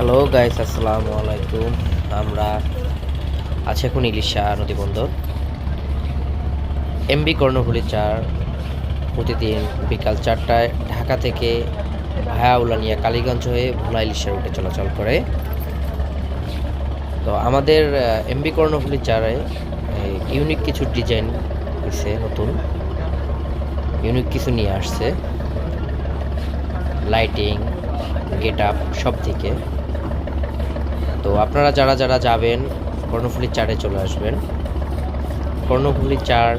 Hello guys, আসসালামু আলাইকুম। আমরা আছি এখন ইলিশা নদী বন্দর। এমবি কর্ণফুলী 4 প্রতিদিন বিকাল 4টায় ঢাকা থেকে ভায়া উলানিয়া কালীগঞ্জ হয়ে ভোলা ইলিশা রুটে চলাচল করে। তো আমাদের এমবি কর্ণফুলী 4-এ ইউনিক কিছু ডিজাইন হয়েছে, নতুন ইউনিক কিছু নিয়ে আসছে, লাইটিং, গেট আপ সব থেকে। তো আপনারা যারা যারা যাবেন কর্ণফুলী 4-এ চলে আসবেন। কর্ণফুলী 4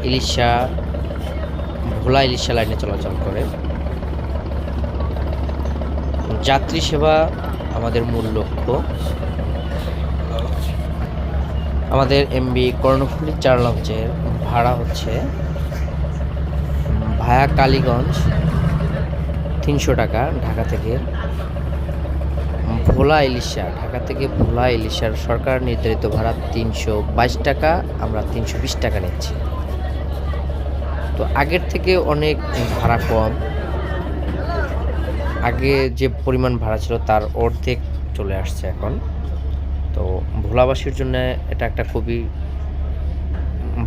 ইলিশা ভোলা ইলিশা লাইনে চলাচল করে। যাত্রী সেবা আমাদের মূল লক্ষ্য। আমাদের এমবি কর্ণফুলী 4 লঞ্চের ভাড়া হচ্ছে ভায়া কালীগঞ্জ 300 টাকা ঢাকা থেকে। ভোলা ইলিশা ঢাকা থেকে ভোলা ইলিশার সরকার নির্ধারিত ভাড়া 322 টাকা, আমরা 320 টাকা নিচ্ছি। তো আগের থেকে অনেক ভাড়া কম, আগে যে পরিমাণ ভাড়া ছিল তার অর্ধেক চলে আসছে এখন। তো ভোলাবাসীর জন্য এটা একটা খুবই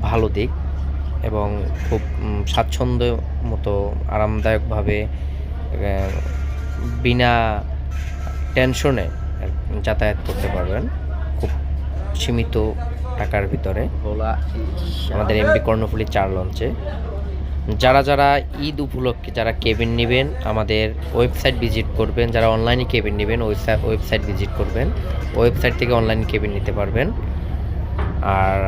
ভালো দিক এবং খুব স্বাচ্ছন্দ্য মতো আরামদায়কভাবে বিনা টেনশনে যাতায়াত করতে পারবেন খুব সীমিত টাকার ভিতরে ভোলা আমাদের এমবি কর্ণফুলী 4 লঞ্চে। যারা যারা ঈদ উপলক্ষে যারা কেবিন নেবেন আমাদের ওয়েবসাইট ভিজিট করবেন, যারা অনলাইনে কেবিন নেবেন ওয়েবসাইট ভিজিট করবেন, ওয়েবসাইট থেকে অনলাইন কেবিন নিতে পারবেন। আর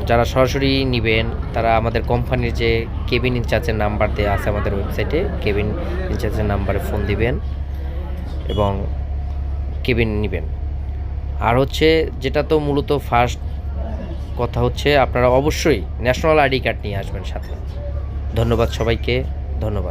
যারা সরাসরি নেবেন তারা আমাদের কোম্পানির যে কেবিন ইনচার্জের নাম্বার দেওয়া আছে আমাদের ওয়েবসাইটে, কেবিন ইনচার্জের নাম্বারে ফোন দিবেন এবং কেবিন নেবেন। আর হচ্ছে যেটা তো মূলত ফার্স্ট কথা হচ্ছে আপনারা অবশ্যই ন্যাশনাল আইডি কার্ড নিয়ে আসবেন সাথে। ধন্যবাদ সবাইকে, ধন্যবাদ।